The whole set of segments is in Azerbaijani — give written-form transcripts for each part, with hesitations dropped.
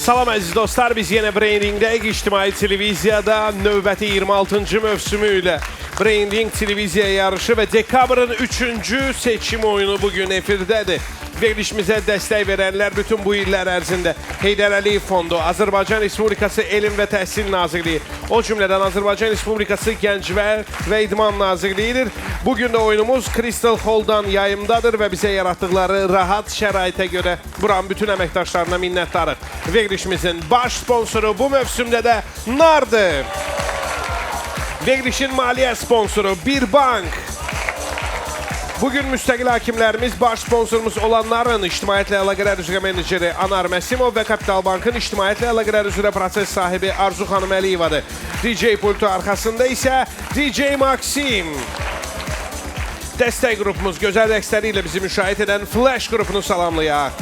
Salam əziz dostlar, biz yenə Brainring'dəyik. İctimai televiziyada növbəti 26-cı mövsümü ilə Brainring televiziya yarışı və dekabrın 3-cü seçim oyunu bugün efirdədir. Verilişimizə dəstək verənlər bütün bu illər ərzində Heydər Əliyev Fondu, Azərbaycan Respublikası Elm və Təhsil Nazirliyi, o cümlədən Azərbaycan Respublikası Gənclər və İdman Nazirliyidir. Bugün də oyunumuz Crystal Hall'dan yayımdadır və bizə yaratdıqları rahat şəraitə görə buranın bütün əməkdaşlarına minnətdarıq. Verilişimizin baş sponsoru bu mövsümdə də NAR'dır. Verilişin maliyyə sponsoru Bir Bank. Bugün müstəqil hakimlərimiz baş sponsorumuz olanların İctimaiyyətlə əlaqələr üzrə meneceri Anar Məsimov və Kapital Bankın İctimaiyyətlə əlaqələr üzrə proses sahibi Arzu xanım Əliyevadır. DJ pultu arxasında isə DJ Maksim. Dəstək qrupumuz gözəl rəqsləri ilə bizi müşahidə edən Flash qrupunu salamlayaq.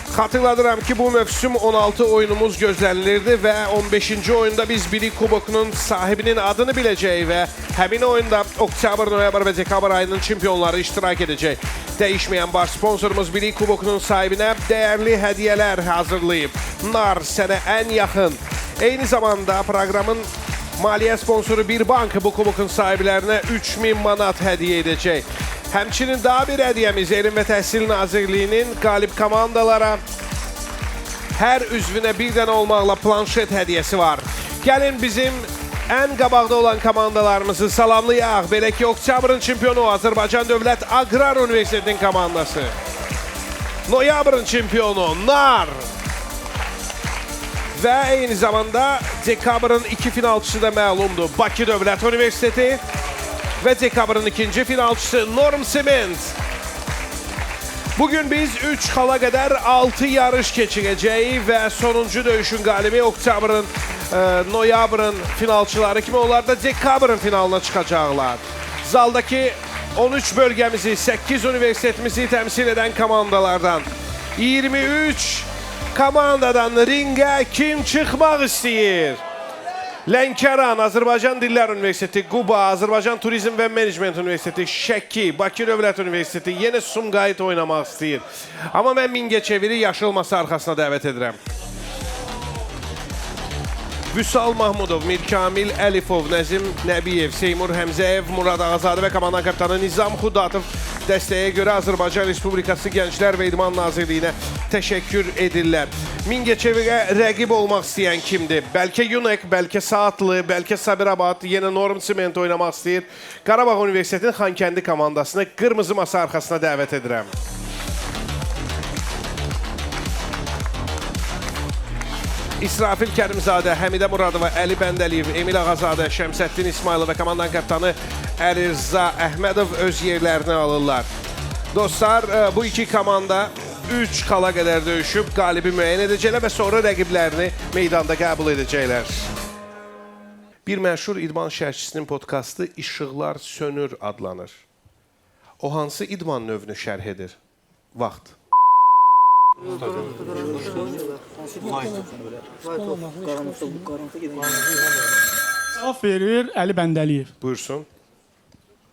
Xatırladıram ki, bu mövsüm 16 oyunumuz gözlənilirdi və 15-ci oyunda biz Bilik Kubokunun sahibinin adını biləcək və həmin oyunda oktyabr, noyabr və dekabr ayının çempionları iştirak edəcək. Dəyişməyən baş sponsorumuz Bilik Kubokunun sahibinə dəyərli hədiyyələr hazırlayıb. NAR sənə ən yaxın. Eyni zamanda proqramın maliyyə sponsoru Bir Bank bu kubokun sahiblərinə 3000 manat hədiyyə edəcək. Həmçinin daha bir hədiyyəmiz Elm və Təhsil Nazirliyinin qalib komandalara hər üzvünə bir dənə olmaqla planşet hədiyyəsi var. Gəlin bizim ən qabaqda olan komandalarımızı salamlayaq. Belə ki, oktyabrın çempionu Azərbaycan Dövlət Aqrar Universitetinin komandası. Noyabrın çempionu NAR. Və eyni zamanda dekabrın 2 finalçısı da məlumdur. Bakı Dövlət Universiteti və dekabrın 2-ci finalçısı Norm Sement. Bugün biz 3 xala qədər 6 yarış keçirəcəyik və sonuncu döyüşün qalibi oktyabrın, noyabrın finalçıları kimi onlar da dekabrın finalına çıxacaqlar. Zaldakı 13 bölgəmizi, 8 universitetimizi təmsil edən komandalardan 23 komandadan ringə kim çıxmaq istəyir? Lənkəran, Azərbaycan Dillər Universiteti, Quba, Azərbaycan Turizm və Menecment Universiteti, Şəki, Bakı Dövlət Universiteti yenə Sumqayıt oynamaq istəyir. Amma mən Mingəçeviri yaşıl masa arxasına dəvət edirəm. Vüsal Mahmudov, Mirkamil Əlifov, Nəzim Nəbiyev, Seymur Həmzəyev, Murad Ağazadə və komandan kapitanı Nizam Xudatov dəstəyə görə Azərbaycan Respublikası Gənclər və İdman Nazirliyinə təşəkkür edirlər. Mingəçevirə rəqib olmaq istəyən kimdir? Bəlkə Yunek, bəlkə Saatlı, bəlkə Sabirabad, yenə Norm Sement oynamaq istəyir. Qarabağ Universitetinin Xankəndi komandasını qırmızı masa arxasına dəvət edirəm. İsrafil Kərimzadə, Həmidə Muradova, Əli Bəndəliyev, Emil Ağazadə, Şəmsəddin İsmailov və komandan kapitanı Əlirzə Əhmədov öz yerlərini alırlar. Dostlar, bu iki komanda 3 xala qədər döyüşüb qalibi müəyyən edəcəklər və sonra rəqiblərini meydanda qəbul edəcəklər. Bir məşhur idman şərhçisinin podkastı İşıqlar Sönür adlanır. O hansı idman növünü şərh edir? Vaxt. Cavab verir Əli Bəndəliyev. Buyursun.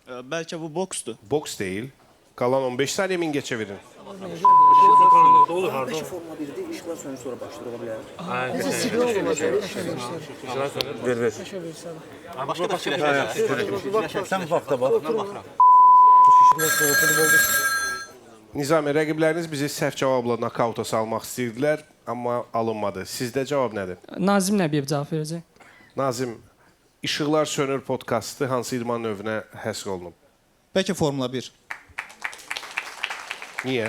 Bəlkə bu boksdur. Boks deyil. Qalan 15 saniyə Mingəçevirin. Bəlkə Forma 1-də işıqlar sönür sonra başlayır ola bilər. Sən vaxta bax. Nizami, rəqibləriniz bizi səhv cavabla nakauta salmaq istəyirdilər, amma alınmadı. Sizdə cavab nədir? Nazim Nəbiyev cavab verəcək. Nazim, İşıqlar Sönür podkastı hansı idman növünə həsr olunub? Bəlkə Formula 1. Niyə?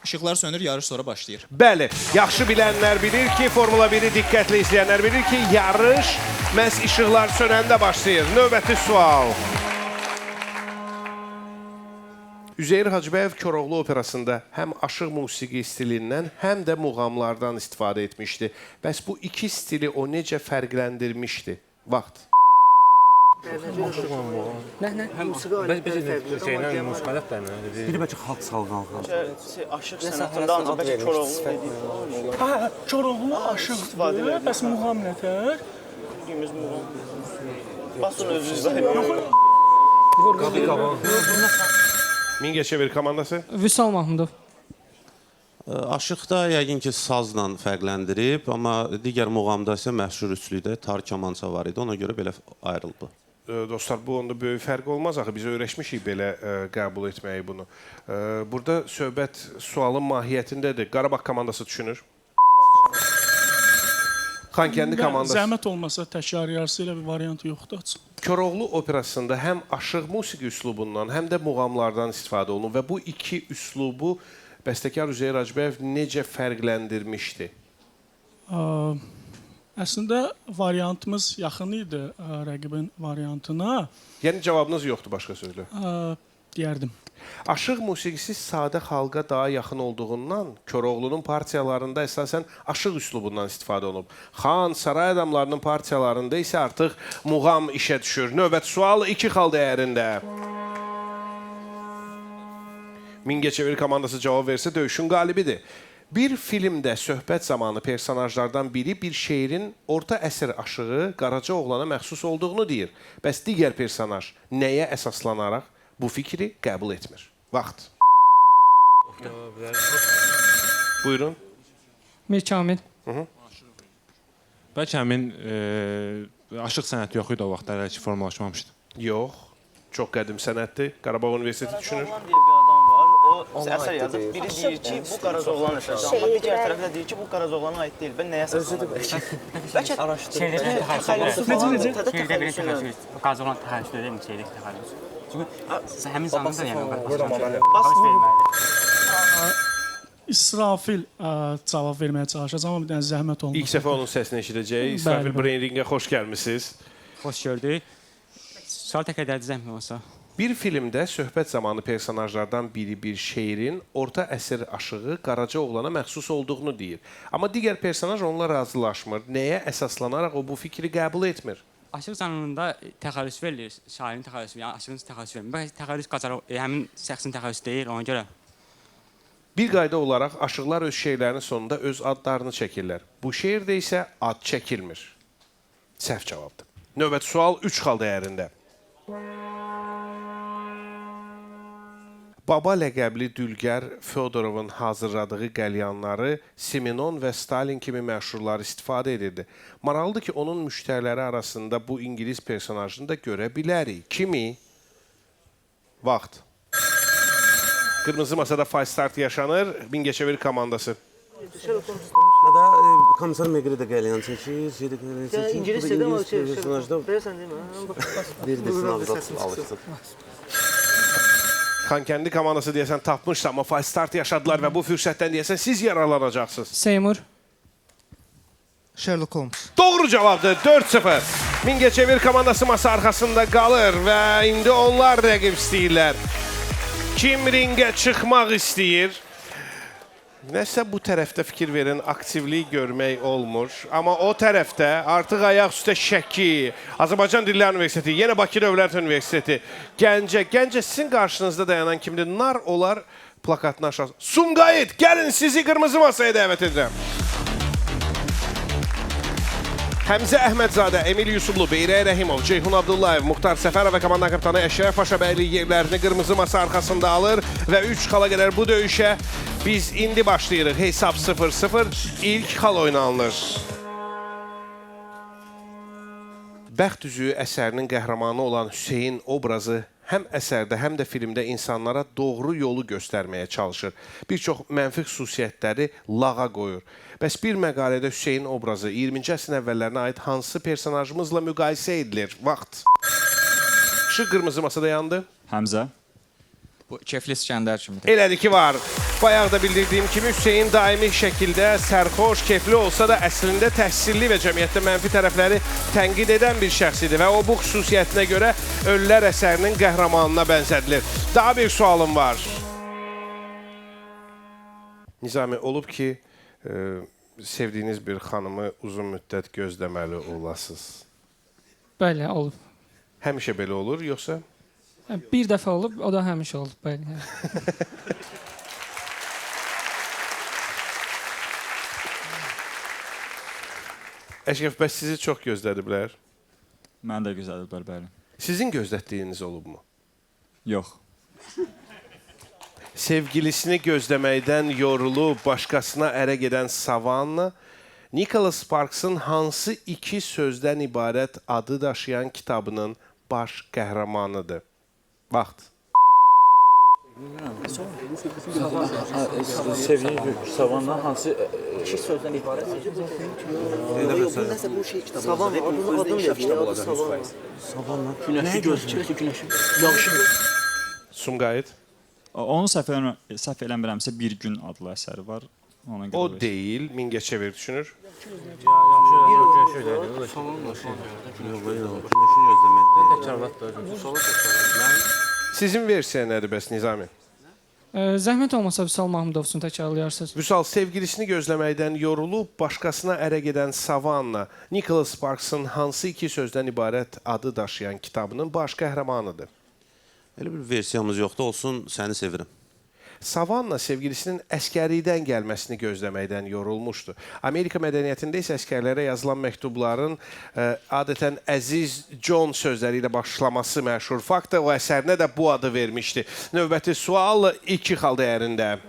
İşıqlar sönür, yarış sonra başlayır. Bəli, yaxşı bilənlər bilir ki, Formula 1-i diqqətlə izləyənlər bilir ki, yarış məhz işıqlar sönəndə başlayır. Növbəti sual. Üzeyir Hacıbəyev Koroğlu operasında həm aşıq musiqi stilindən, həm də muğamlardan istifadə etmişdi. Bəs bu iki stili o necə fərqləndirmişdi? Vaxt. Biri bəlkə xalq salğanlığı. Aşıq sənətində ancaq bəlkə Koroğlu dediyi. Hə, Koroğlu aşıqdır, bəs muğam nətər? Bildiyimiz muğam. Basın özünüzdə. Mingəçevir komandası. Vüsal Mahmudov. Aşıqda yəqin ki, sazla fərqləndirib, amma digər muğamda isə məşhur üçlükdə tar kamança var idi. Ona görə belə ayrıldı. Dostlar, bu onda böyük fərq olmaz axı. Biz öyrəşmişik belə qəbul etməyi bunu. Burada söhbət sualın mahiyyətindədir. Qarabağ komandası düşünür. Xankəndi komandası. Zəhmət olmasa təkrar yarısı ilə bir variant yoxdur açıq. Koroğlu operasında həm aşıq musiqi üslubundan, həm də muğamlardan istifadə olunur və bu iki üslubu bəstəkar Üzeyir Hacıbəyev necə fərqləndirmişdi? Əslində variantımız yaxın idi rəqibin variantına. Yəni cavabınız yoxdur başqa sözlə. Deyərdim. Aşıq musiqisi sadə xalqa daha yaxın olduğundan Koroğlunun partiyalarında əsasən aşıq üslubundan istifadə olunub. Xan, saray adamlarının partiyalarında isə artıq muğam işə düşür. Növbət sual 2 xal dəyərində. Mingəçevir komandası cavab versə döyüşün qalibidir. Bir filmdə söhbət zamanı personajlardan biri bir şeirin orta əsr aşığı Qaraca oğlana məxsus olduğunu deyir. Bəs digər personaj nəyə əsaslanaraq bu fikri qəbul etmir? Vaxt. Buyurun. Mir Kamil. Bəlkə həmin aşıq sənəti yox idi o vaxt, hələ ki formalaşmamışdı. Yox. Çox qədim sənətdir. Qarabağ Universiteti düşünür. Qarazoğlan deyə bir adam var. O əsər yazır. Biri deyir ki, bu Qarazoğlan əsəri. Amma digər tərəfdə deyir ki, bu Qarazoğlana aid deyil. Ben nəyə əsaslanır? Bəlkə Şeydə təxəllüsü. Qazolan təxəllüsü deyil, şeydə təxəllüs. Çünki həmin zamanda yəni İsrafil cavab verməyə çalışacağam, amma bir dənə zəhmət olmaz. İlk dəfə onun səsini eşidəcəyik. İsrafil Brain Ringə xoş gəlmisiniz. Xoş gördük. Sual təkrar edəcəm olsa. Bir filmdə söhbət zamanı personajlardan biri bir şeirin orta əsr aşığı Qaraca oğlana məxsus olduğunu deyir. Amma digər personaj onunla razılaşmır. Nəyə əsaslanaraq o bu fikri qəbul etmir? Aşıq zanında təxəllüs verilir, şairin təxəllüsü, yəni aşığın təxəllüsü verilir. Bəs təxəllüs qaçaraq həmin şəxsin təxəllüsü deyil, ona görə. Bir qayda olaraq aşıqlar öz şeirlərinin sonunda öz adlarını çəkirlər. Bu şeirdə isə ad çəkilmir. Səhv cavabdır. Növbəti sual 3 xal dəyərində. Baba ləqəbli dülgər Fyodorovun hazırladığı qəlyanları Simenon və Stalin kimi məşhurlar istifadə edirdi. Maraqlıdır ki, onun müştəriləri arasında bu İngilis personajını da görə bilərik. Kimi? Vaxt. Qırmızı masada fay start yaşanır. Mingəçevir komandası. Hətta komissar Meqri də qəlyan çəkir, şeydə qəlyan çəkir. İngilis də var, personajda Bilirsən deyil bir də sınavda alışsın. Xankəndi komandası deyəsən tapmışsa, amma fay start yaşadılar və bu fürsətdən deyəsən siz yararlanacaqsınız. Seymur. Sherlock Holmes. Doğru cavabdır. 4-0. Mingəçevir komandası masa arxasında qalır və indi onlar rəqib istəyirlər. Kim ringə çıxmaq istəyir? Nəsə bu tərəfdə fikir verin, aktivlik görmək olmur. Amma o tərəfdə artıq ayaq üstə Şəki, Azərbaycan Dillər Universiteti, yenə Bakı Dövlət Universiteti, Gəncə sizin qarşınızda dayanan kimdir? Nar olar plakatını aşağı. Sumqayıt, gəlin sizi qırmızı masaya dəvət edirəm. Həmzə Əhmədzadə, Emil Yusublu, Beyrək Rəhimov, Ceyhun Abdullayev, Muxtar Səfərov və komanda kapitanı Əşrəf Paşabəyli yerlərini qırmızı masa arxasında alır və 3 xala qədər bu döyüşə biz indi başlayırıq. Hesab 0-0, ilk xal oynanılır. Bəxt üzüyü əsərinin qəhrəmanı olan Hüseyin obrazı həm əsərdə, həm də filmdə insanlara doğru yolu göstərməyə çalışır. Bir çox mənfi xüsusiyyətləri lağa qoyur. Bəs bir məqalədə Hüseyin obrazı 20-ci əsrin əvvəllərinə aid hansı personajımızla müqayisə edilir? Vaxt. Işıq qırmızı masada yandı. Həmzə. Bu Kefli İskəndər kimidir. Elədir ki, var. Bayaq da bildirdiyim kimi Hüseyin daimi şəkildə sərxoş, kefli olsa da əslində təhsilli və cəmiyyətdə mənfi tərəfləri tənqid edən bir şəxs idi və o bu xüsusiyyətinə görə Ölülər əsərinin qəhrəmanına bənzədilir. Daha bir sualım var. Nizami, olub ki, sevdiyiniz bir xanımı uzun müddət gözləməli olasınız. Bəli, olub. Həmişə belə olur, yoxsa? Bir dəfə olub, o da həmişə olub, bəli. Əşrəf, bəs sizi çox gözlədiblər. Mən də gözlədiblər, bəli. Sizin gözlətdiyiniz olubmu? Yox. Sevgilisini gözləməkdən yorulub başqasına ərə gedən Savanna, Nicholas Sparks'ın hansı iki sözdən ibarət adı daşıyan kitabının baş qəhrəmanıdır? Vaxt. Sevgili Savanna hansı İki sözdən ibarət. Savanna adını kitabı Savanna. Günəşi gözləyir. Günəşi. Yaxşı. Sumqayıt. Onun səhv eləmirəmsə Bir Gün adlı əsəri var. Ona görə O deyil. Mingəçevir düşünür. Sizin versiya nədir bəs Nizami? Zəhmət olmasa Vüsal Mahmudovsun təkrarlayarsınız. Vüsal, sevgilisini gözləməkdən yorulub başqasına ərə gedən Savanna, Nicholas Sparks'ın hansı iki sözdən ibarət adı daşıyan kitabının baş qəhrəmanıdır? Elə bir versiyamız yoxdur, olsun Səni sevirəm. Savanna sevgilisinin əskərlikdən gəlməsini gözləməkdən yorulmuşdu. Amerika mədəniyyətində isə əskərlərə yazılan məktubların adətən Əziz John sözləri ilə başlaması məşhur faktdır. O əsərinə də bu adı vermişdi. Növbəti sual 2 xal dəyərində.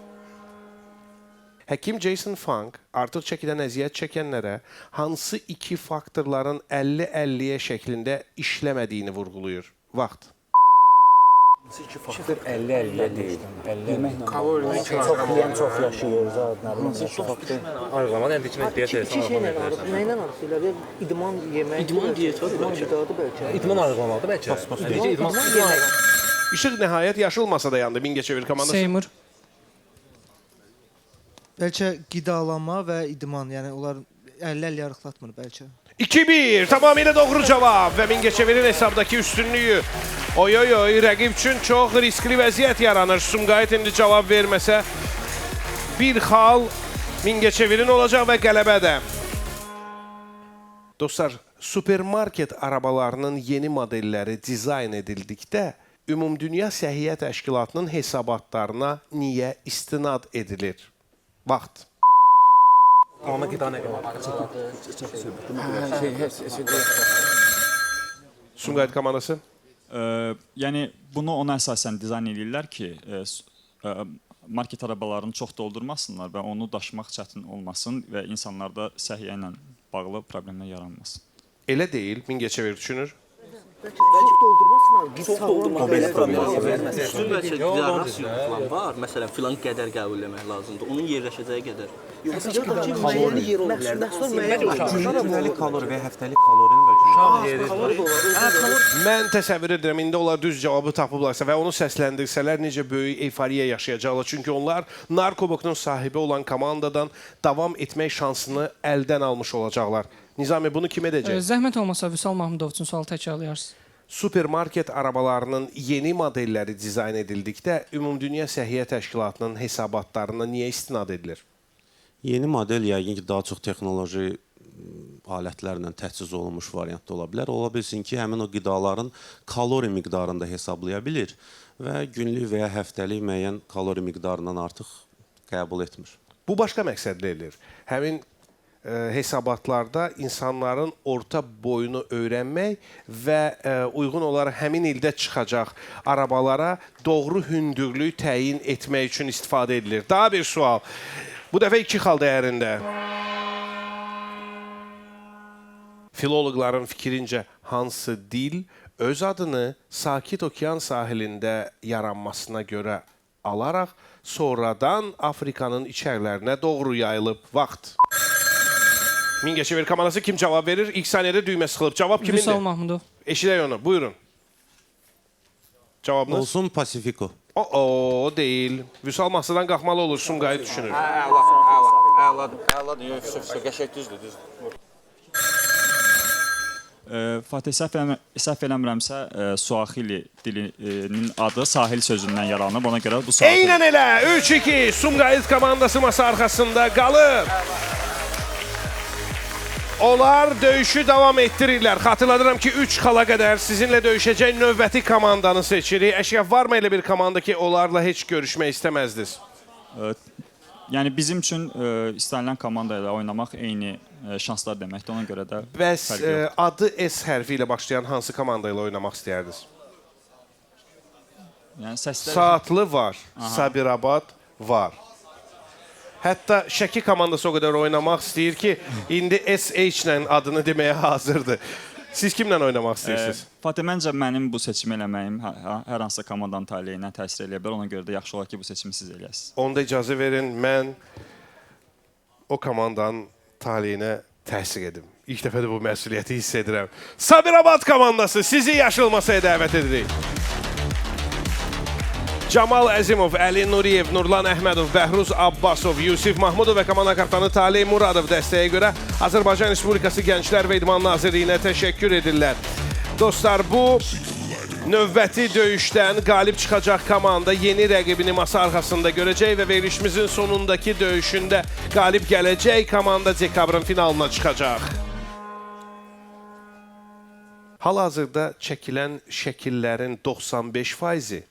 Həkim Jason Funk artıq çəkidən əziyyət çəkənlərə hansı iki faktorların 50-50-yə şəklində işləmədiyini vurğulayır? Vaxt. Faktor 50-50 deyil. 50 kalori çox yaşayır zat. Arıqlama endikmək diyet İki şeylə nəylə arası ilə idman yemək. İdman diyeti bəlkə. İdman arıqlamadı bəlkə. İdman yemək. İşıq nəhayət yaşılmasa da yandı Mingəçevir komandası. Seymur. Bəlkə qidalanma və idman, yəni onlar 50-50 arıqlatmır bəlkə. 2-1 tamamilə doğru cavab və Mingəçevirin hesabdakı üstünlüyü. Oy, rəqib üçün çox riskli vəziyyət yaranır. Sumqayıt indi cavab verməsə bir xal Mingəçevirin olacaq və qələbə də. Dostlar, supermarket arabalarının yeni modelləri dizayn edildikdə Ümumdünya Səhiyyə Təşkilatının hesabatlarına niyə istinad edilir? Vaxt. Amma qida nə Sumqayıt komandası. Yəni bunu ona əsasən dizayn edirlər ki, market arabalarını çox doldurmasınlar və onu daşımaq çətin olmasın və insanlarda səhiyyə ilə bağlı problemlər yaranmasın. Elə deyil, Mingəçevir düşünür. Çox doldurmasınlar. Çox doldurmaq belə problem. Üstün bəlkə diaqnoz var. Məsələn, filan qədər qəbul etmək lazımdır. Onun yerləşəcəyi qədər. Yoxsa müəyyən yer ola bilər. Gündəlik kalori və həftəlik kalorini Mən təsəvvür edirəm, indi onlar düz cavabı tapıblarsa və onu səsləndirsələr necə böyük euforiya yaşayacaqlar. Çünki onlar narkobokunun sahibi olan komandadan davam etmək şansını əldən almış olacaqlar. Nizami, bunu kim edəcək? Zəhmət olmasa Vüsal Mahmudov üçün sual təkrarlayarsınız. Supermarket arabalarının yeni modelləri dizayn edildikdə Ümumdünya Səhiyyə Təşkilatının hesabatlarına niyə istinad edilir? Yeni model yəqin ki, daha çox texnoloji alətlərlə təchiz olunmuş variantda ola bilər. Ola bilsin ki, həmin o qidaların kalori miqdarını da hesablaya bilir və günlük və ya həftəlik müəyyən kalori miqdarından artıq qəbul etmir. Bu başqa məqsədlə edilir. Həmin hesabatlarda insanların orta boyunu öyrənmək və uyğun olaraq həmin ildə çıxacaq arabalara doğru hündürlük təyin etmək üçün istifadə edilir. Daha bir sual. Bu dəfə 2 xal dəyərində. Filoloqların fikrincə hansı dil öz adını Sakit Okean sahilində yaranmasına görə alaraq sonradan Afrikanın içərilərinə doğru yayılıb? Vaxt. Mingəçevir komandası kim cavab verir? İlk saniyədə düymə sıxılıb. Cavab kimindir? Vüsal Mahmudov. Eşidək onu. Buyurun. Cavabınız? Olsun Pasifiko. O deyil. Vüsal masadan qalxmalı olur. Sumqayıt düşünür. Əladır. Qəşəng düzdür. Fatih, səhv eləmirəmsə, Suaxili dilinin adı sahil sözündən yaranıb. Ona görə bu suaxili. Eynən elə. 3-2. Sumqayıt komandası masa arxasında qalır. Onlar döyüşü davam etdirirlər. Xatırladıram ki, 3 xala qədər sizinlə döyüşəcək növbəti komandanı seçirik. Əşrəf, varmı elə bir komanda ki, onlarla heç görüşmək istəməzdiniz? Yəni bizim üçün istənilən komanda ilə oynamaq eyni şanslar deməkdir. Ona görə də Bəs adı S hərfi ilə başlayan hansı komanda ilə oynamaq istəyərdiniz? Yəni səslər Saatlı var, Sabirabad var. Hətta Şəki komandası o qədər oynamaq istəyir ki, indi SH ilə adını deməyə hazırdır. Siz kimlə oynamaq istəyirsiniz? Fatih, məncə mənim bu seçimi eləməyim hər hansısa komandanın taleyinə təsir eləyə bilər. Ona görə də yaxşı olar ki, bu seçimi siz eləyəsiniz. Onda icazə verin, mən o komandanın taleyinə təsir edim. İlk dəfə də bu məsuliyyəti hiss edirəm. Sabirabad komandası sizi yaşıl masaya dəvət edirik. Camal Əzimov, Əli Nuriyev, Nurlan Əhmədov, Bəhruz Abbasov, Yusif Mahmudov və komanda kaptanı Taley Muradov dəstəyə görə Azərbaycan Respublikası Gənclər və İdman Nazirliyinə təşəkkür edirlər. Dostlar, bu növbəti döyüşdən qalib çıxacaq komanda yeni rəqibini masa arxasında görəcək və verilişimizin sonundakı döyüşündə qalib gələcək komanda dekabrın finalına çıxacaq. Hal-hazırda çəkilən şəkillərin 95%-i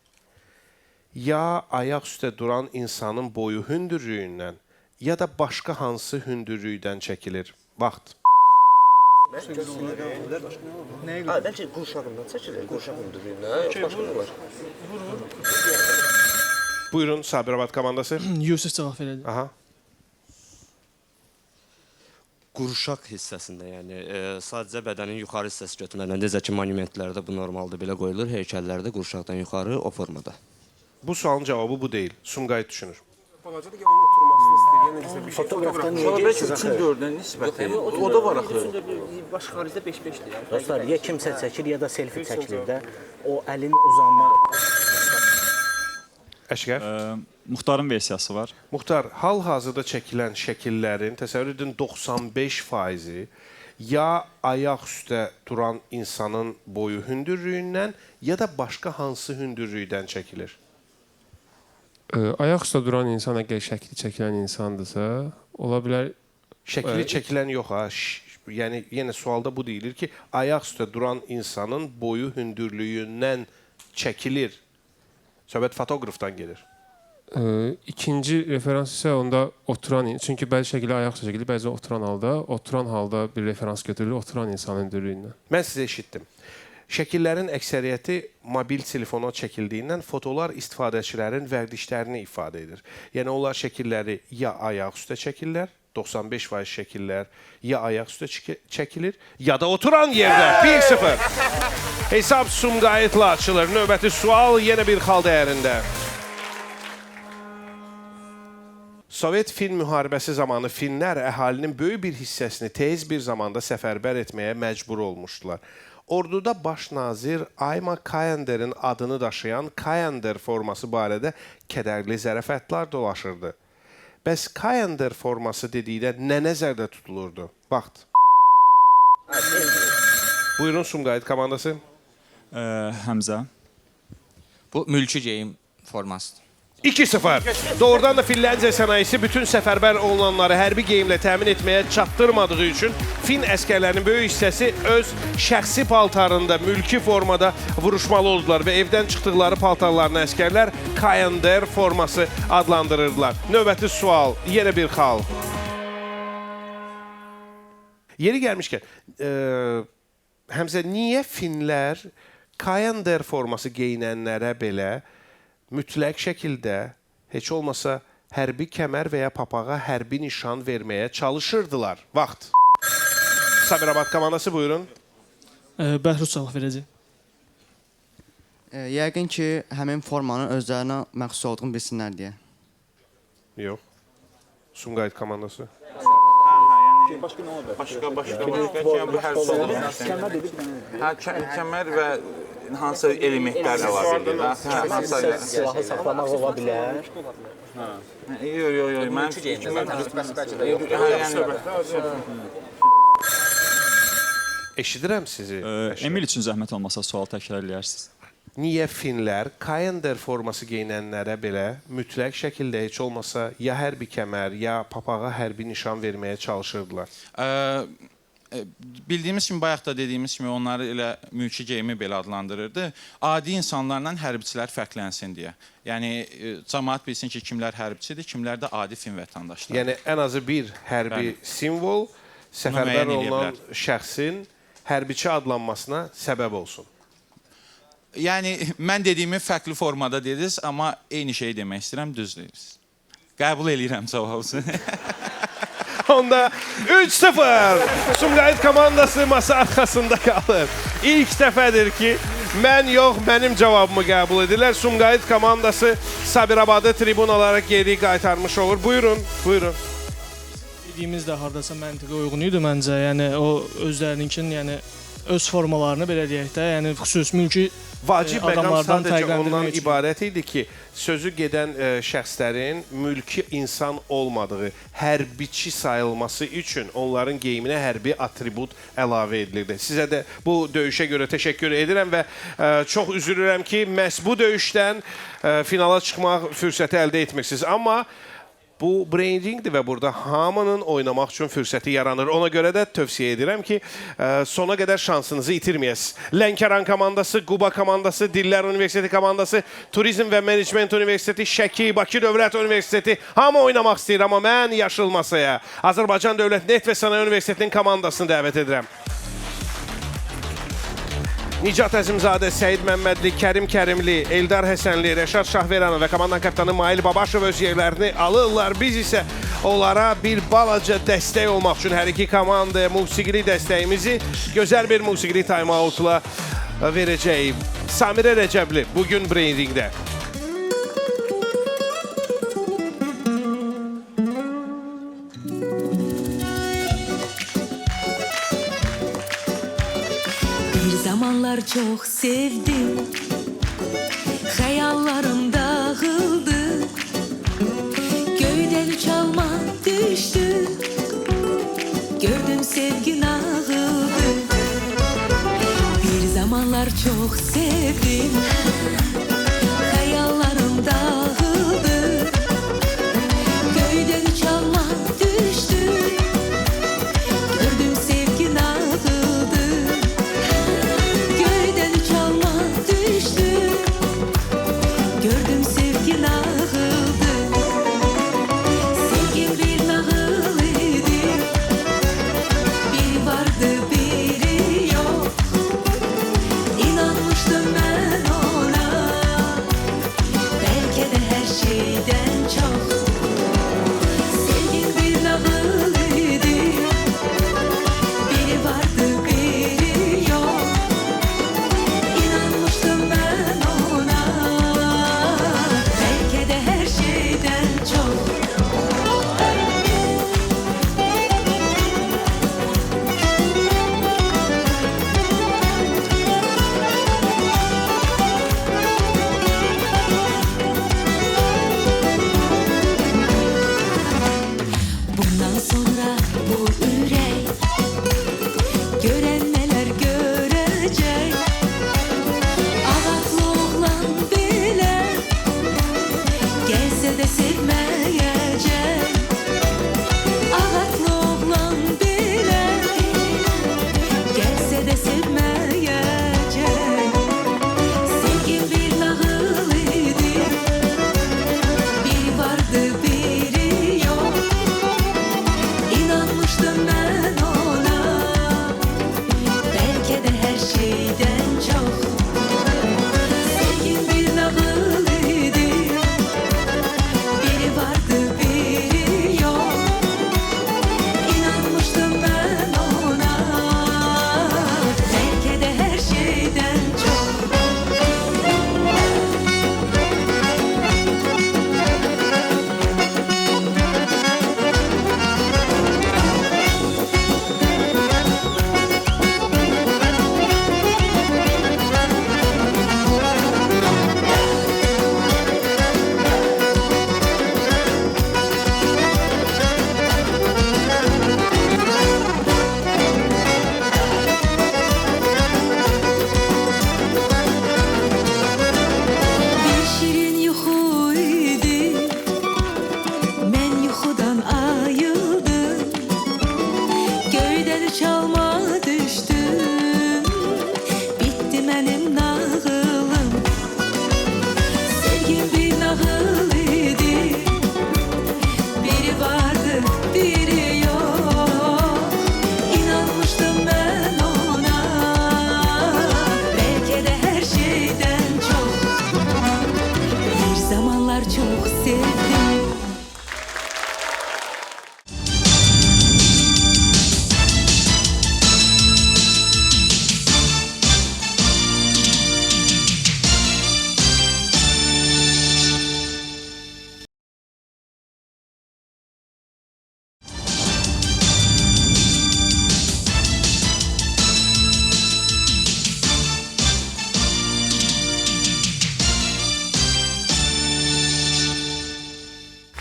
ya ayaq üstə duran insanın boyu hündürlüyündən, ya da başqa hansı hündürlükdən çəkilir. Vaxt. Bəlkə qurşağından çəkilir, qurşaq hündürlüyündən, başqa nə var? Buyurun, Sabirabad komandası. Yusuf cavab verəcək. Aha. Qurşaq hissəsində, yəni sadəcə bədənin yuxarı hissəsi götürülür. Necə ki, monumentlərdə bu normalda belə qoyulur, heykəllərdə qurşaqdan yuxarı o formada. Bu sualın cavabı bu deyil. Sumqayıt düşünür. Balaca da ki, onun oturmasını istəyir. Fotoqrafdan niyə gəlsin? Üçün dörddən nisbəti. O da var axı. Baş xaricdə 5-5-dir. Dostlar, ya kimsə çəkir, ya da selfie çəkilir də. O əlin uzanma... Əşqər? Muxtarın versiyası var. Muxtar, hal-hazırda çəkilən şəkillərin təsəvvür edin 95%-i ya ayaq üstə duran insanın boyu hündürlüyündən, ya da başqa hansı hündürlükdən çəkilir? Ayaq üstə duran insan əgər şəkli çəkilən insandırsa, ola bilər... Şəkli çəkilən yox ha. Yəni, yenə sualda bu deyilir ki, ayaq üstə duran insanın boyu hündürlüyündən çəkilir. Söhbət fotoqrafdan gelir. İkinci referans isə onda oturan, çünki bəzi şəkildə ayaq üstə çəkilir, bəzi oturan halda bir referans götürülür, oturan insanın hündürlüyündən. Mən sizə eşitdim. Şəkillərin əksəriyyəti mobil telefona çəkildiyindən fotolar istifadəçilərin vərdişlərini ifadə edir. Yəni, onlar şəkilləri ya ayaq üstə çəkirlər, 95% şəkillər ya ayaq üstə çəkilir, ya da oturan yerdə. 1-0. Hesab Sumqayıtla açılır. Növbəti sual yenə bir xal dəyərində. Sovet film müharibəsi zamanı finlər əhalinin böyük bir hissəsini tez bir zamanda səfərbər etməyə məcbur olmuşdular. Orduda baş nazir Ayma Kayender'in adını daşıyan Kayender forması barədə kədərli zərafətlər dolaşırdı. Bəs Kayender forması dedikdə nə nəzərdə tutulurdu? Vaxt. Buyurun, Sumqayıt komandası. Həmzə. Bu mülki geyim formasıdır. 2-0. Doğrudan da Finlandiya sənayesi bütün səfərbər olunanları hərbi geyimlə təmin etməyə çatdırmadığı üçün Fin əskərlərinin böyük hissəsi öz şəxsi paltarında, mülki formada vuruşmalı oldular və evdən çıxdıqları paltarlarını əskərlər Kayender forması adlandırırdılar. Növbəti sual, yenə bir xal. Yeri gəlmişkən, Həmzə, niyə Finlər Kayender forması geyinənlərə belə mütləq şəkildə heç olmasa hərbi kəmər və ya papağa hərbi nişan verməyə çalışırdılar? Vaxt. Sabirabad komandası, buyurun. Bəhruz cavab verəcək. Yəqin ki, həmin formanın özlərinə məxsus olduğunu bilsinlər deyə. Yox. Sumqayıt komandası. Başqa nə olur? Başqa bu hər kəmər və hansı elementlər əlavə edir? Silahı saxlamaq ola bilər. Yox, mənim fikrimi... Eşidirəm sizi. Emil üçün zəhmət olmasa sual təkrar eləyərsiniz. Niyə Finlər Kayender forması geyinənlərə belə mütləq şəkildə heç olmasa ya hərbi kəmər, ya papağa hərbi nişan verməyə çalışırdılar? Bildiyimiz kimi, bayaq da dediyimiz kimi onları elə mülki geyimi belə adlandırırdı. Adi insanlarla hərbiçilər fərqlənsin deyə. Yəni, cəmaət bilsin ki, kimlər hərbiçidir, kimlər də adi Fin vətəndaşları. Yəni, ən azı bir hərbi simvol səfərbər olunan şəxsin hərbiçi adlanmasına səbəb olsun. Yəni mən dediyimi fərqli formada dediniz, amma eyni şeyi demək istəyirəm, düz dediniz. Qəbul eləyirəm cavabınızı. Onda 3-0 Sumqayıt komandası masa arxasında qalır. İlk dəfədir ki, mən yox, mənim cavabımı qəbul edirlər. Sumqayıt komandası Sabirabadı tribunalara geri qaytarmış olur. Buyurun, buyurun. Dediyimiz də hardasa məntiqə uyğun idi məncə. Yəni o özlərininkinin, yəni öz formalarını belə deyək də, yəni xüsusi mülki Vacib məqam adamlardan sadəcə ondan fərqləndirmək üçün. ibarət idi ki, sözü gedən şəxslərin mülki insan olmadığı, hərbiçi sayılması üçün onların geyiminə hərbi atribut əlavə edilirdi. Sizə də bu döyüşə görə təşəkkür edirəm və çox üzülürəm ki, məhz bu döyüşdən finala çıxmaq fürsəti əldə etmirsiniz. Amma bu brandingdir və burada hamının oynamaq üçün fürsəti yaranır. Ona görə də tövsiyə edirəm ki, sona qədər şansınızı itirməyəsiniz. Lənkəran komandası, Quba komandası, Dillər Universiteti komandası, Turizm və Menecment Universiteti, Şəki, Bakı Dövlət Universiteti hamı oynamaq istəyir, amma mən yaşıl masaya Azərbaycan Dövlət Neft və Sənaye Universitetinin komandasını dəvət edirəm. Nicat Əzimzadə, Səid Məmmədli, Kərim Kərimli, Eldar Həsənli, Rəşad Şahveranov və komandanın kapitanı Mail Babaşov öz yerlərini alırlar. Biz isə onlara bir balaca dəstək olmaq üçün hər iki komandaya musiqili dəstəyimizi gözəl bir musiqili time-outla verəcəyik. Samirə Rəcəbli bugün brandingdə. Zamanlar çok sevdim, hayallarım dağıldı, göyden çalma düştü, gördüm sevgin ağıldı. Bir zamanlar çok sevdim, hayallarım dağıldı, göyden çalma düştü, gördüm sevgin ağıldı. Gördüm sevgin ağıldı. Sevgin bir nağıl idi. Biri vardı biri yok. İnanmıştım ben ona.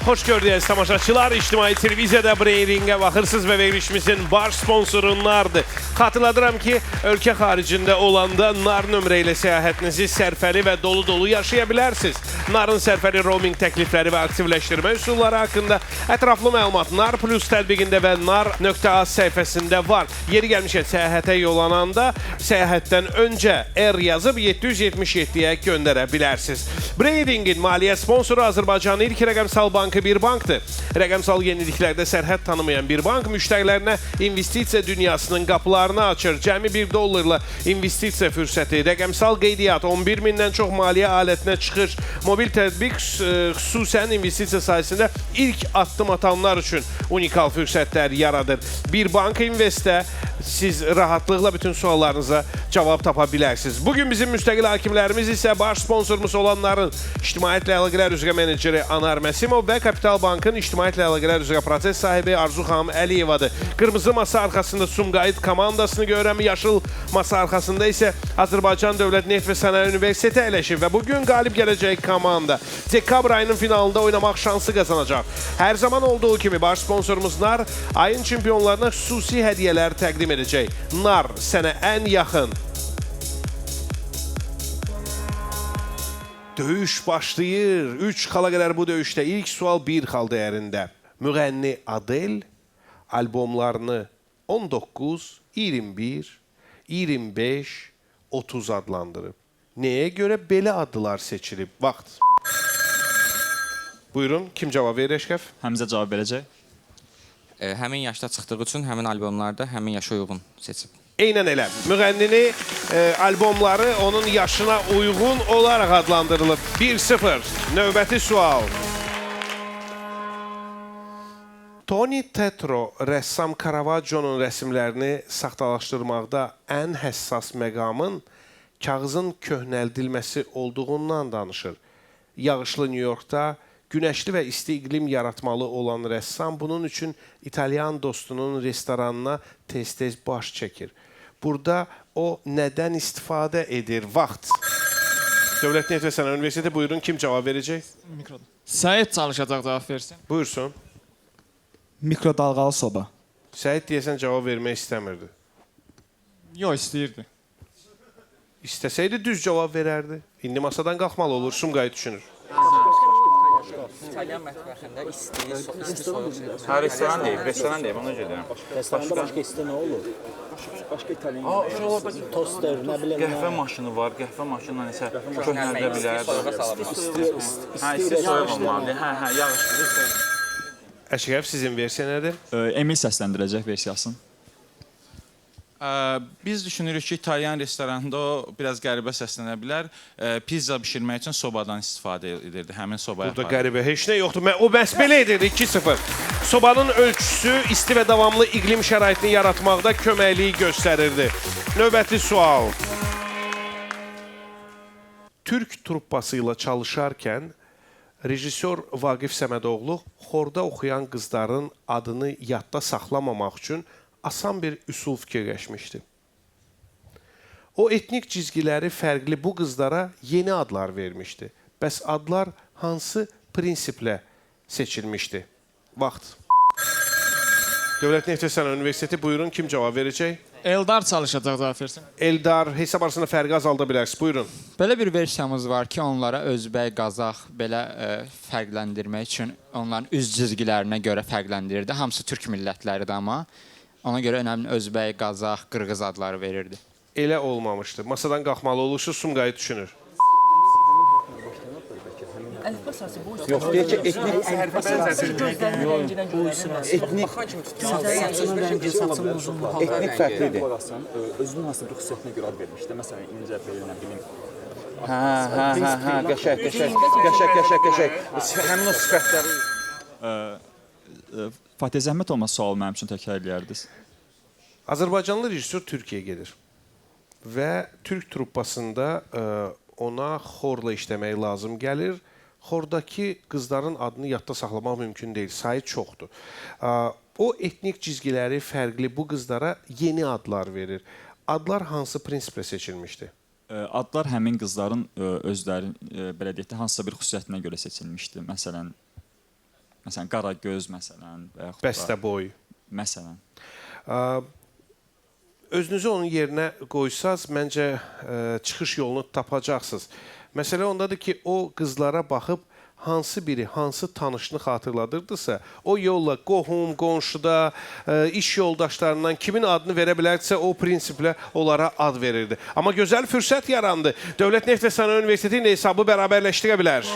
Hoş gördünüz tamaşaçılar. İctimai televiziyada Breyring'e baxırsınız və verilişimizin baş sponsoru NAR-dır. Xatırladıram ki, ölkə xaricində olanda NAR nömrə ilə səyahətinizi sərfəli və dolu-dolu yaşaya bilərsiniz. NAR-ın sərfəli roaming təklifləri və aktivləşdirmə üsulları haqqında ətraflı məlumat NAR Plus tətbiqində və nar.az səhifəsində var. Yeri gəlmişkən səyahətə yollananda səyahətdən öncə R yazıb 777-yə göndərə bilərsiniz. Breyring'in maliyyə sponsoru Azərbaycanın ilk rəqəmsal bankı Bir Bankdır. Rəqəmsal yeniliklərdə sərhəd tanımayan Bir Bank müştərilərinə investisiya dünyasının qapılarını açır. Cəmi $1 investisiya fürsəti, rəqəmsal qeydiyyat, 11 mindən çox maliyyə alətinə çıxış, mobil tətbiq xüsusən investisiya sayəsində ilk addım atanlar üçün unikal fürsətlər yaradır. Bir Bank Invest'ə siz rahatlıqla bütün suallarınıza cavab tapa bilərsiniz. Bugün bizim müstəqil hakimlərimiz isə baş sponsorumuz olanların İctimaiyyətlə Əlaqələr üzrə meneceri Anar Məsimov və Kapital Bankın İctimaiyyətlə Əlaqələr üzrə proses sahibi Arzu xanım Əliyevadır. Qırmızı masa arxasında Sumqayıt komandasını görürəm, yaşıl masa arxasında isə Azərbaycan Dövlət Neft və Sənaye Universiteti əyləşir və bugün qalib gələcək komanda dekabr ayının finalında oynamaq şansı qazanacaq. Hər zaman olduğu kimi baş sponsorumuz NAR ayın çempionlarına xüsusi hədiyyələr təqdim edəcək. NAR sənə ən yaxın. Döyüş başlayır. 3 xala qədər bu döyüşdə. İlk sual 1 xal dəyərində. Müğənni Adel albomlarını 19, 21, 25, 30 adlandırıb. Nəyə görə belə adlar seçilib? Vaxt. Buyurun, kim cavab verir Eşkəf? Həmzə cavab verəcək. Həmin yaşda çıxdığı üçün həmin albomlarda həmin yaşa uyğun seçib. Eynən elə. Müğənnini albomları onun yaşına uyğun olaraq adlandırılıb. 1-0. Növbəti sual. Tony Tetro rəssam Caravaggio'nun rəsmlərini saxtalaşdırmaqda ən həssas məqamın kağızın köhnəldilməsi olduğundan danışır. Yağışlı New Yorkda günəşli və isti iqlim yaratmalı olan rəssam bunun üçün İtalyan dostunun restoranına tez-tez baş çəkir. Burada o nədən istifadə edir? Vaxt. Dövlət Neft və Sənaye Universiteti, buyurun, kim cavab verəcək? Mikroda. Səid çalışacaq cavab versin. Buyursun. Mikrodalğalı soba. Səid deyəsən cavab vermək istəmirdi. Yox, istəyirdi. İstəsəydi düz cavab verərdi. İndi masadan qalxmalı olur, Sumqayıt düşünür. İtalyan mətbəxində isti soyuq. Hə, restoran deyib, ona görə deyirəm. Başqa isti nə olur? Başqa İtalyan toster, nə biləm. Qəhvə maşını var, qəhvə maşınla isə köhnəldə bilər. Hə, isti soyuq olmalıdır. Hə, yağışlı. Əşrəf, sizin versiya nədir? Emil səsləndirəcək versiyasını. Biz düşünürük ki, İtalyan restoranında o biraz qəribə səslənə bilər. Pizza bişirmək üçün sobadan istifadə edirdi. Həmin sobaya Burada qəribə heç nə yoxdur. O bəs belə edirdi. 2-0. Sobanın ölçüsü isti və davamlı iqlim şəraitini yaratmaqda köməkliyi göstərirdi. Növbəti sual. Türk truppası ilə çalışarkən rejissor Vaqif Səmədoğlu xorda oxuyan qızların adını yadda saxlamamaq üçün asan bir üsul fikirləşmişdi. O etnik cizgiləri fərqli bu qızlara yeni adlar vermişdi. Bəs adlar hansı prinsiplə seçilmişdi? Vaxt. Dövlət Neft və Sənaye Universiteti, buyurun, kim cavab verəcək? Eldar çalışacaq cavab versin. Eldar, hesab arasında fərqi azalda bilərsiniz. Buyurun. Belə bir versiyamız var ki, onlara özbək, qazaq belə fərqləndirmək üçün onların üz cizgilərinə görə fərqləndirirdi. Hamısı türk millətləridir amma. Ona görə önəmli özbək, qazaq, qırğız adları verirdi. Elə olmamışdı. Masadan qalxmalı olursa Sumqayıt düşünür. Yox, deyək ki, etnik fərqlidir. Özünün hansı bir xüsusiyyətinə görə ad vermişdi. Məsələn, incə belə, nə bilim. Qəşəng. Həmin o sifətləri. Fatih zəhmət olmaz sualı mənim üçün təkrar edərdiniz. Azərbaycanlı rejissor Türkiyəyə gedir və Türk truppasında ona xorla işləmək lazım gəlir. Xordakı qızların adını yadda saxlamaq mümkün deyil, sayı çoxdur. O etnik cizgiləri fərqli bu qızlara yeni adlar verir. Adlar hansı prinsiplə seçilmişdi? Adlar həmin qızların özləri, belə deyək də, hansısa bir xüsusiyyətinə görə seçilmişdi. Məsələn, Məsələn, Qaragöz məsələn və yaxud da Bəstəboy. məsələn. Özünüzü onun yerinə qoysaz, məncə çıxış yolunu tapacaqsınız. Məsələ ondadır ki, o qızlara baxıb hansı biri, hansı tanışını xatırladırdısa, o yolla qohum, qonşuda, iş yoldaşlarından kimin adını verə bilərdisə, o prinsiplə onlara ad verirdi. Amma gözəl fürsət yarandı. Dövlət Neft və Sənaye Universiteti hesabı bərabərləşdirə bilər.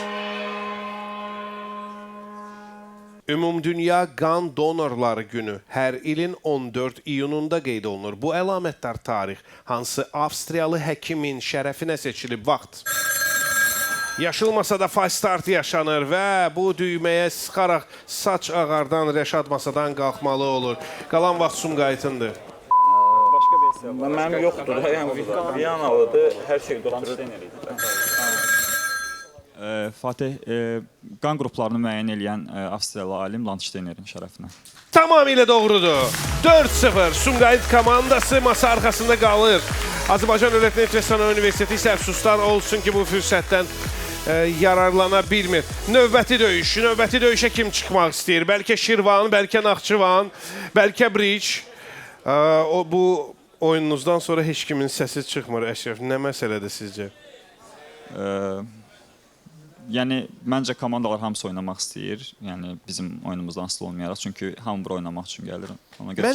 Ümumdünya Qan Donorları Günü hər ilin 14 iyununda qeyd olunur. Bu əlamətdar tarix hansı Avstriyalı həkimin şərəfinə seçilib vaxt? Yaşıl masada fast start yaşanır və bu düyməyə sıxaraq saç ağardan Rəşad masadan qalxmalı olur. Qalan vaxt Sumqayıtındır. Başqa bir hesab. Mənim yoxdur. Yəni Viyanalıdır, hər şey doktoru. Fatih, qan qruplarını müəyyən edən Avstriyalı alim Landsteinerin şərəfinə. Tamamilə doğrudur. 4-0 Sumqayıt komandası masa arxasında qalır. Azərbaycan Dövlət Neft və Sənaye Universiteti isə əfsuslar olsun ki, bu fürsətdən yararlana bilmir. Növbəti döyüşə kim çıxmaq istəyir? Bəlkə Şirvan, bəlkə Naxçıvan, bəlkə Briç. Bu oyununuzdan sonra heç kimin səsi çıxmır, Əşrəf. Nə məsələdir sizcə? Yəni, məncə komandalar hamısı oynamaq istəyir. Yəni, bizim oyunumuzdan asılı olmayaraq. Çünki hamı bura oynamaq üçün gəlir. Ona görə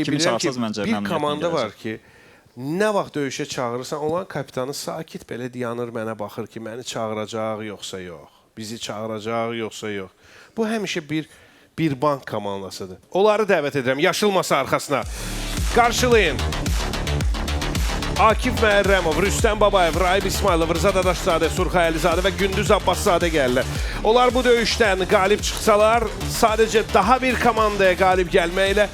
kimi çağırsaz, məncə bir komanda var ki, nə vaxt döyüşə çağırırsan, olan kapitanı sakit belə dayanır, mənə baxır ki, məni çağıracaq, yoxsa yox. Bizi çağıracaq, yoxsa yox. Bu həmişə bir bank komandasıdır. Onları dəvət edirəm, yaşıl masa arxasına. Qarşılayın. Akif Məhərrəmov, Rüstəm Babayev, Raib İsmailov, Rıza Dadaşzadə, Surxay Əlizadə və Gündüz Abbaszadə gəlirlər. Onlar bu döyüşdən qalib çıxsalar, sadəcə daha bir komandaya qalib gəlməklə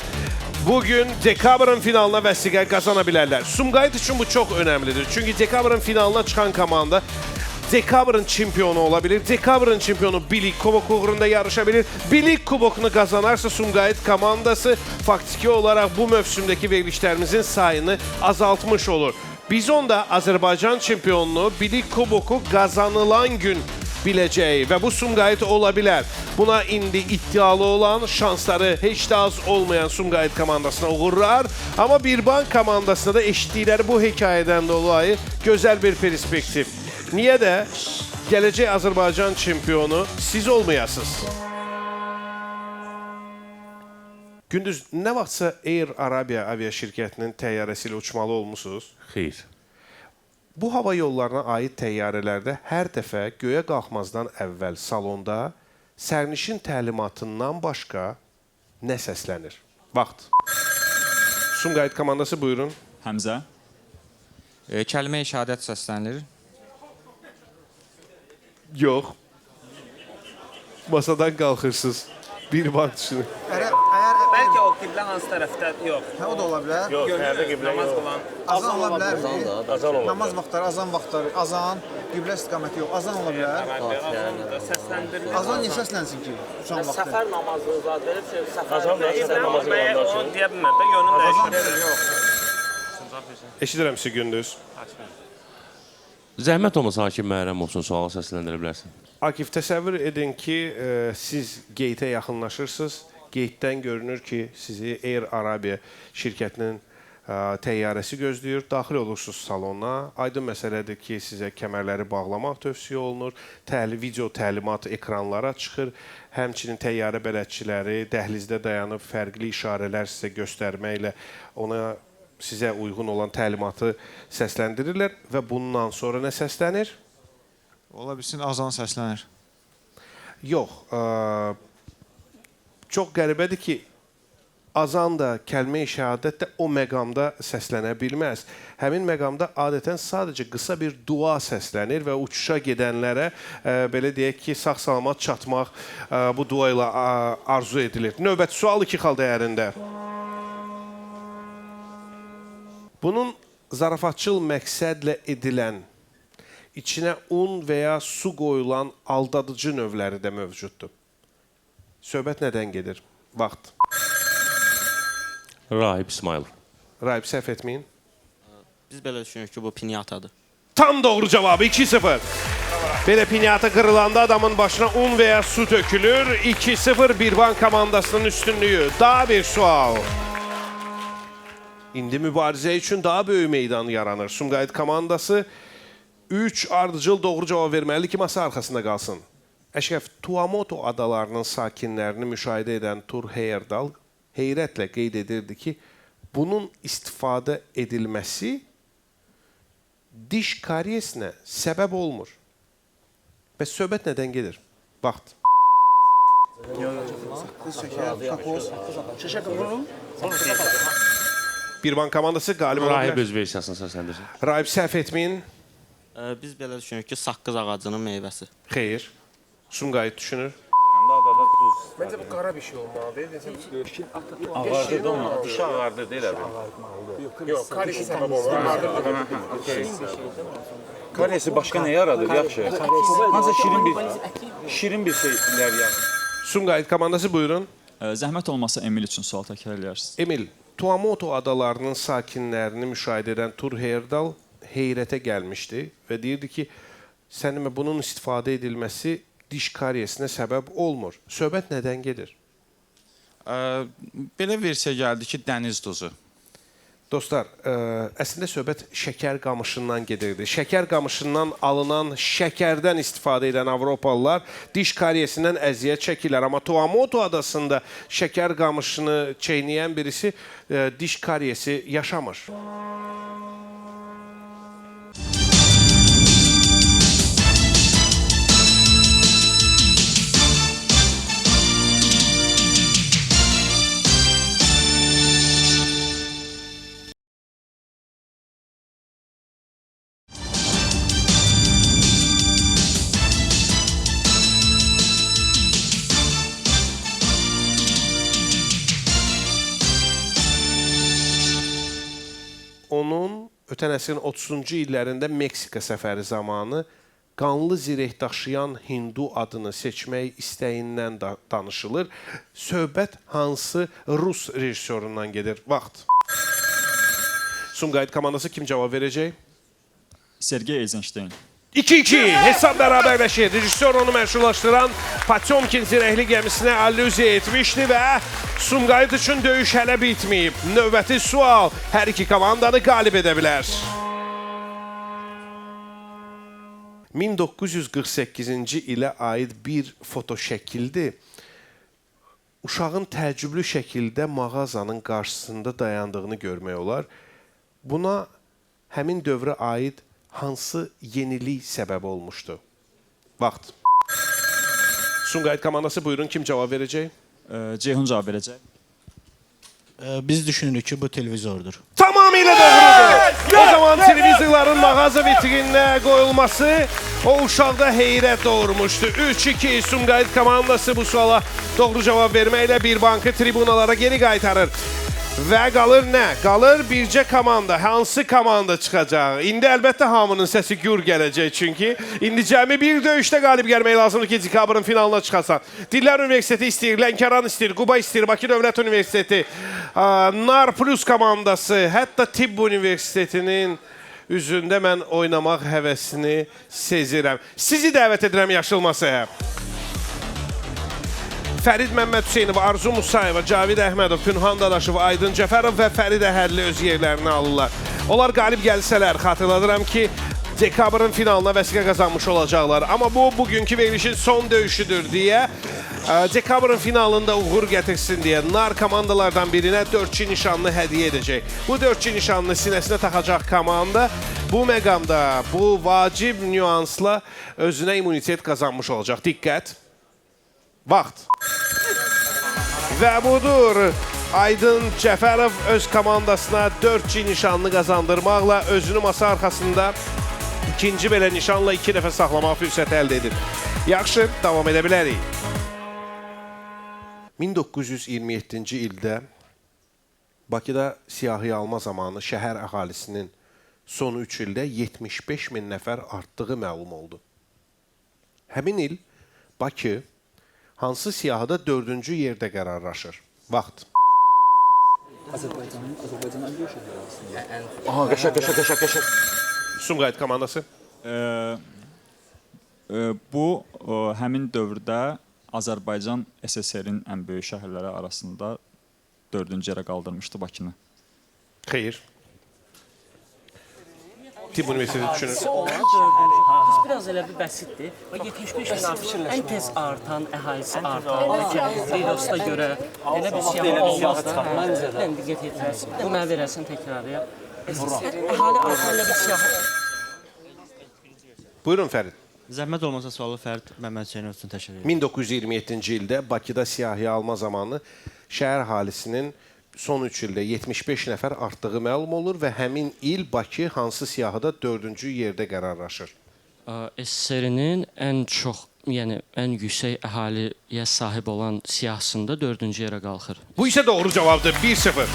bugün dekabrın finalına vəsiqə qazana bilərlər. Sumqayıt üçün bu çox önəmlidir. Çünki dekabrın finalına çıxan komanda dekabrın çempionu ola bilir. Dekabrın çempionu Bilik Kubok uğrunda yarışa bilir. Bilik Kubokunu qazanarsa Sumqayıt komandası faktiki olaraq bu mövsümdəki verilişlərimizin sayını azaltmış olur. Biz onda Azərbaycan çempionluğu Bilik Kuboku qazanılan gün biləcəyi və bu Sumqayıt ola bilər. Buna indi iddialı olan, şansları heç də az olmayan Sumqayıt komandasına uğurlar. Amma Birbank komandasına da eşitdikləri bu hekayədən dolayı gözəl bir perspektiv. Niyə də gələcək Azərbaycan çempionu siz olmayasınız? Gündüz, nə vaxtsa Air Arabia aviaşirkətinin təyyarəsi ilə uçmalı olmusunuz? Xeyr. Bu hava yollarına aid təyyarələrdə hər dəfə göyə qalxmazdan əvvəl salonda sərnişin təlimatından başqa nə səslənir? Vaxt. Sumqayıt komandası buyurun. Həmzə. Kəlmə-i şəhadət səslənir. Yox. Masadan qalxırsınız. Bir bank düşünün. Bəlkə o qiblə hansı tərəfdə? Yox. Hə, o da ola bilər. Yox, hərdə qiblə yox. Azan ola bilər mi? Azan ola Namaz vaxtları, azan vaxtları, azan, qiblə istiqaməti yox. Azan ola bilər. Səsləndirmə. Azan niyə səslənsin ki? Uçan vaxtı. Səfər namazını zad verib, səfər namazı olanlar üçün. Deyə bilmir də, yönün dəyişir. Yox. Eşidirəm sizi Gündüz. Zəhmət olmasa Akif Məhərrəm olsun, suala səsləndirə bilərsin. Akif, təsəvvür edin ki, siz qeytə yaxınlaşırsınız. Qeytdən görünür ki, sizi Air Arabia şirkətinin təyyarəsi gözləyir. Daxil olursunuz salona. Aydın məsələdir ki, sizə kəmərləri bağlamaq tövsiyə olunur. Video təlimat ekranlara çıxır. Həmçinin təyyarə bələdçiləri dəhlizdə dayanıb fərqli işarələr sizə göstərməklə ona sizə uyğun olan təlimatı səsləndirirlər və bundan sonra nə səslənir? Ola bilsin, azan səslənir. Yox. Çox qəribədir ki, azan da, kəlmə-i şəhadət də o məqamda səslənə bilməz. Həmin məqamda adətən sadəcə qısa bir dua səslənir və uçuşa gedənlərə, belə deyək ki, sağ-salamat çatmaq bu dua ilə arzu edilir. Növbəti sual 2 xal dəyərində. Bunun zarafatçıl məqsədlə edilən, içinə un və ya su qoyulan aldadıcı növləri də mövcuddur. Söhbət nədən gedir? Vaxt. Raib İsmailov. Raib, səhv etməyin. Biz belə düşünürük ki, bu pinyatadır. Tam doğru cavabı 2-0. Belə pinyata qırılanda adamın başına un və ya su tökülür. 2-0 Birbank komandasının üstünlüyü. Daha bir sual. İndi mübarizə üçün daha böyük meydan yaranır. Sumqayıt komandası 3 ardıcıl doğru cavab verməli ki, masa arxasında qalsın. Əşrəf, Tuamotu adalarının sakinlərini müşahidə edən Tur Heyerdal heyrətlə qeyd edirdi ki, bunun istifadə edilməsi diş kariesinə səbəb olmur. Bəs söhbət nədən gedir? Vaxt. Birbank komandası qalib ola bilər. Rahib öz versiyasını səsləndirsin. Rahib səhv etməyin. Biz belə düşünürük ki, saqqız ağacının meyvəsi. Xeyr. Sumqayıt düşünür. Məncə bu qara bir şey olmalıdır. Ağardır da onu, dişi ağardır deyil abi. Yox, karesi səbəb olmalıdır. Karesi başqa nə yaradır? Yaxşı. Hansısa şirin bir şeylər yəni. Sumqayıt komandası buyurun. Zəhmət olmasa Emil üçün sual təkrar edərsiniz. Emil, Tuamotu adalarının sakinlərini müşahidə edən Tur Heyerdal heyrətə gəlmişdi və deyirdi ki, sənin bunun istifadə edilməsi diş kariyesinə səbəb olmur. Söhbət nədən gedir? Belə versiya gəldi ki, dəniz duzu. Dostlar, əslində söhbət şəkər qamışından gedirdi. Şəkər qamışından alınan şəkərdən istifadə edən Avropalılar diş kariyesindən əziyyət çəkirlər. Amma Tuamotu adasında şəkər qamışını çeynəyən birisi diş kariyesi yaşamır. Onun ötən əsrin 30-cu illərində Meksika səfəri zamanı qanlı zireh daşıyan Hindu adını seçmək istəyindən danışılır. Söhbət hansı Rus rejissorundan gedir? Vaxt. Sumqayıt komandası kim cavab verəcək? Sergey Eisenstein. 2-2 hesab bərabərləşir. Rejissor onu məşhurlaşdıran Potemkin zirehli gəmisinə allüziya etmişdi və Sumqayıt üçün döyüş hələ bitməyib. Növbəti sual hər iki komandanı qalib edə bilər. 1948-ci ilə aid bir fotoşəkildir. Uşağın təəccüblü şəkildə mağazanın qarşısında dayandığını görmək olar. Buna həmin dövrə aid hansı yenilik səbəb olmuşdu? Vaxt. Sumqayıt komandası buyurun, kim cavab verəcək? Ceyhun cavab verəcək. Biz düşünürük ki, bu televizordur. Tamamilə doğrudur. O zaman televizorların mağaza vitrininə qoyulması o uşaqda heyrət doğurmuşdu. 3-2 Sumqayıt komandası bu suala doğru cavab verməklə Birbankı tribunalara geri qaytarır. Və qalır nə? Qalır bircə komanda. Hansı komanda çıxacaq? İndi əlbəttə hamının səsi gür gələcək çünki. İndi cəmi bir döyüşdə qalib gəlmək lazımdır ki, dekabrın finalına çıxasan. Dillər Universiteti istəyir, Lənkəran istəyir, Quba istəyir, Bakı Dövlət Universiteti, Nar Plus komandası, hətta Tibb Universitetinin üzündə mən oynamaq həvəsini sezirəm. Sizi dəvət edirəm yaşıl masaya. Fərid Məmməd Hüseynov, Arzu Musayeva, Cavid Əhmədov, Pünhan Dadaşov, Aydın Cəfərov və Fərid Əhədli öz yerlərini alırlar. Onlar qalib gəlsələr, xatırladıram ki, dekabrın finalına vəsiqə qazanmış olacaqlar. Amma bu, bugünkü verilişin son döyüşüdür deyə, dekabrın finalında uğur gətirsin deyə nar komandalardan birinə 4-çi nişanlı hədiyyə edəcək. Bu 4-çi nişanlı sinəsinə taxacaq komanda bu məqamda, bu vacib nüansla özünə immunitet qazanmış olacaq. Diqqət. Vaxt. Və budur, Aydın Cəfərov öz komandasına 4-çi nişanlı qazandırmaqla özünü masa arxasında ikinci belə nişanla 2 dəfə saxlamaq fürsəti əldə edir. Yaxşı, davam edə bilərik. 1927-ci ildə Bakıda siyahıya alma zamanı şəhər əhalisinin son 3 ildə 75 min nəfər artdığı məlum oldu. Həmin il Bakı hansı siyahıda 4-cü yerdə qərarlaşır? Vaxt. Aha, qəşəng. Sumqayıt komandası. Bu həmin dövrdə Azərbaycan SSR-in ən böyük şəhərləri arasında 4-cü yerə qaldırmışdı Bakını. Xeyr. Tibb Universiteti düşünür. Biraz elə bir bəsitdir. 75 min ən tez artan, əhalisi artan, Reydosda görə elə bir siyahı olmaz da. Mən diqqət edirəm. Bu mənə verəsən təkrarıya. Əhali artan elə bir siyahı. Buyurun Fərid. Zəhmət olmasa sualı Fərid Məmməd Hüseynov üçün təşəkkür edirəm. 1927-ci ildə Bakıda siyahıya alma zamanı şəhər əhalisinin son 3 ildə 75 nəfər artdığı məlum olur və həmin il Bakı hansı siyahıda 4-cü yerdə qərarlaşır? SSR-nin ən çox, yəni ən yüksək əhaliyə sahib olan siyahısında 4-cü yerə qalxır. Bu isə doğru cavabdır. 1-0.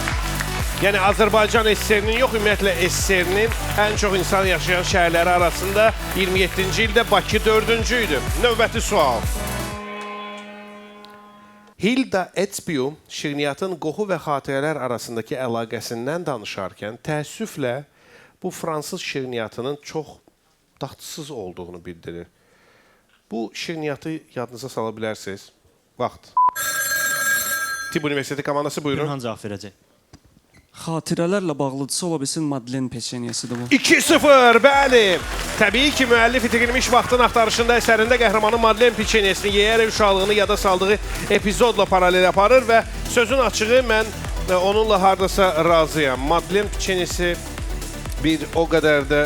Yəni Azərbaycan SSR-nin yox, ümumiyyətlə SSR-nin ən çox insan yaşayan şəhərləri arasında 27-ci ildə Bakı 4-cü idi. Növbəti sual. Hilda Etzbiu şirniyyatın qoxu və xatirələr arasındakı əlaqəsindən danışarkən təəssüflə bu fransız şirniyyatının çox dadsız olduğunu bildirir. Bu şirniyyatı yadınıza sala bilərsiniz. Vaxt. Tibb Universiteti komandası buyurun. Günhan cavab verəcək. Xatirələrlə bağlıdırsa ola bilsin Madlen peçenyesidir bu. 2-0, bəli. Təbii ki, müəllif itirilmiş vaxtın axtarışında əsərində qəhrəmanın Madlen peçenyesini yeyərək uşaqlığını yada saldığı epizodla paralel aparır və sözün açığı mən onunla hardasa razıyam. Madlen peçenyesi bir o qədər də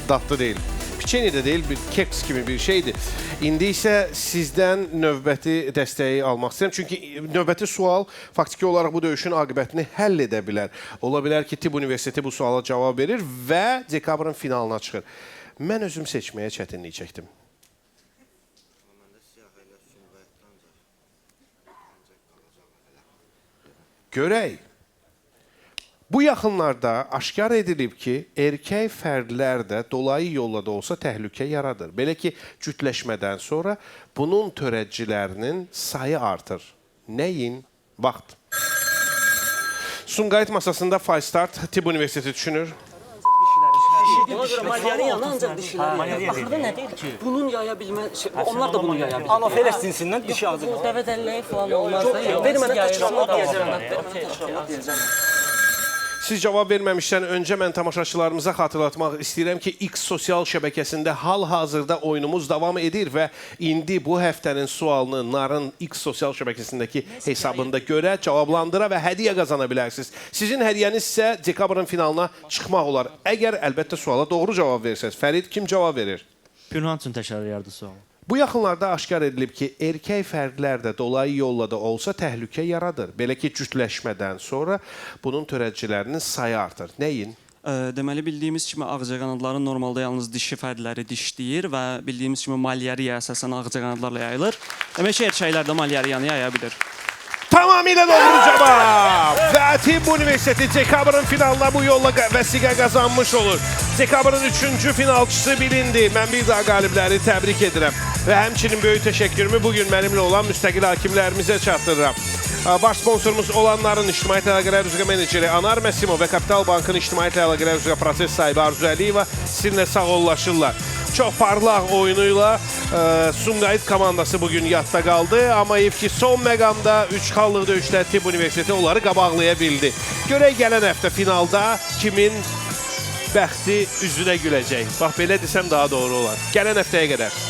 dadlı deyil. Peçeni də deyil, bir keks kimi bir şeydir. İndi isə sizdən növbəti dəstəyi almaq istəyirəm. Çünki növbəti sual faktiki olaraq bu döyüşün aqibətini həll edə bilər. Ola bilər ki, Tibb Universiteti bu suala cavab verir və dekabrın finalına çıxır. Mən özüm seçməyə çətinlik çəkdim. Görək. Bu yaxınlarda aşkar edilib ki, erkək fərdlər də dolayı yolla da olsa təhlükə yaradır. Belə ki, cütləşmədən sonra bunun törədicilərinin sayı artır. Nəyin? Vaxt. Sumqayıt masasında Falstart Tibb Universiteti düşünür. Ona görə maliyyanın yanına ancaq dişilər yayar. Axırda nə deyir ki? Bunun yaya bilmə, onlar da bunu yaya bilir. Anofeles cinsindən dişi ağzı. Dəvədəlləyi falan olmaz da. Vermənə deyəcəm. Siz cavab verməmişdən öncə mən tamaşaçılarımıza xatırlatmaq istəyirəm ki, X sosial şəbəkəsində hal-hazırda oyunumuz davam edir və indi bu həftənin sualını Narın X sosial şəbəkəsindəki hesabında görə, cavablandıra və hədiyyə qazana bilərsiniz. Sizin hədiyyəniz isə dekabrın finalına çıxmaq olar. Əgər əlbəttə suala doğru cavab verirsiniz. Fərid kim cavab verir? Pünhan üçün təşəkkür edirəm sualı. Bu yaxınlarda aşkar edilib ki, erkək fərdlər də dolayı yolla da olsa təhlükə yaradır. Belə ki, cütləşmədən sonra bunun törədicilərinin sayı artır. Nəyin? Deməli, bildiyimiz kimi ağcaqanadların normalda yalnız dişi fərdləri dişləyir və bildiyimiz kimi malyariya əsasən ağcaqanadlarla yayılır. Demək ki, erkəklər də malyariyanı yaya bilir. Tamamilə doğru cavab. Və Tibb Universiteti dekabrın finalına bu yolla vəsiqə qazanmış olur. Dekabrın 3-cü finalçısı bilindi. Mən bir daha qalibləri təbrik edirəm. Və həmçinin böyük təşəkkürümü bugün mənimlə olan müstəqil hakimlərimizə çatdırıram. Baş sponsorumuz olanların İctimaiyyət Əlaqələr üzrə meneceri Anar Məsimov və Kapital Bankın İctimaiyyət Əlaqələr üzrə proses sahibi Arzu Əliyeva sizinlə sağollaşırlar. Çox parlaq oyunuyla Sumqayıt komandası bugün yadda qaldı. Amma ki, son məqamda 3 xallıq döyüşdə Tibb Universiteti onları qabaqlaya bildi. Görək gələn həftə finalda kimin bəxti üzünə güləcək. Bax, belə desəm daha doğru olar. Gələn həftəyə qədər.